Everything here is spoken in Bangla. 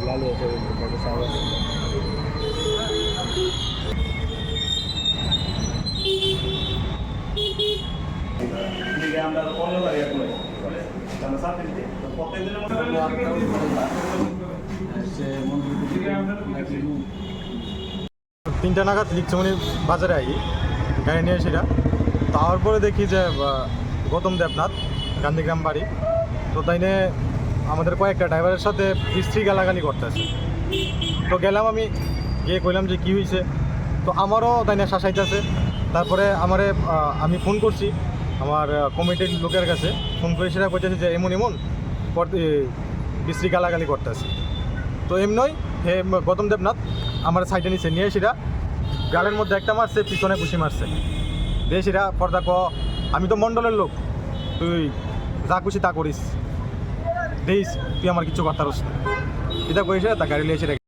লালু আছে আমরা অন্য জায়গায় করে আমরা সাথে দিতে প্রত্যেকদিনের মধ্যে তিনটা নাগাদ লিকচমনি বাজারে আই গাড়ি নিয়ে সেটা তারপরে দেখি যে গৌতম দেবনাথ গান্ধীগ্রাম বাড়ি তো তাই নিয়ে আমাদের কয়েকটা ড্রাইভারের সাথে স্ত্রী গালাগালি করতেছে তো গেলাম আমি গিয়ে কইলাম যে কী হয়েছে তো আমারও তাই না শাসাইতেছে তারপরে আমি ফোন করছি আমার কমিটির লোকের কাছে ফোন করে সেটা কইতেছে যে এমন এমন বিশ্রী গালাগালি করতেছে তো এমনই হে গৌতম দেবনাথ আমার সাইডে নিচে নিয়ে সেটা গালের মধ্যে একটা মারছে পিছনে ঘুষি মারছে দিয়ে সেটা পর্দা আমি তো মণ্ডলের লোক তুই যা খুশি তা করিস দিস তুই আমার কিছু কথা রস এটা কইছে তা গাড়ি নিয়ে সেটা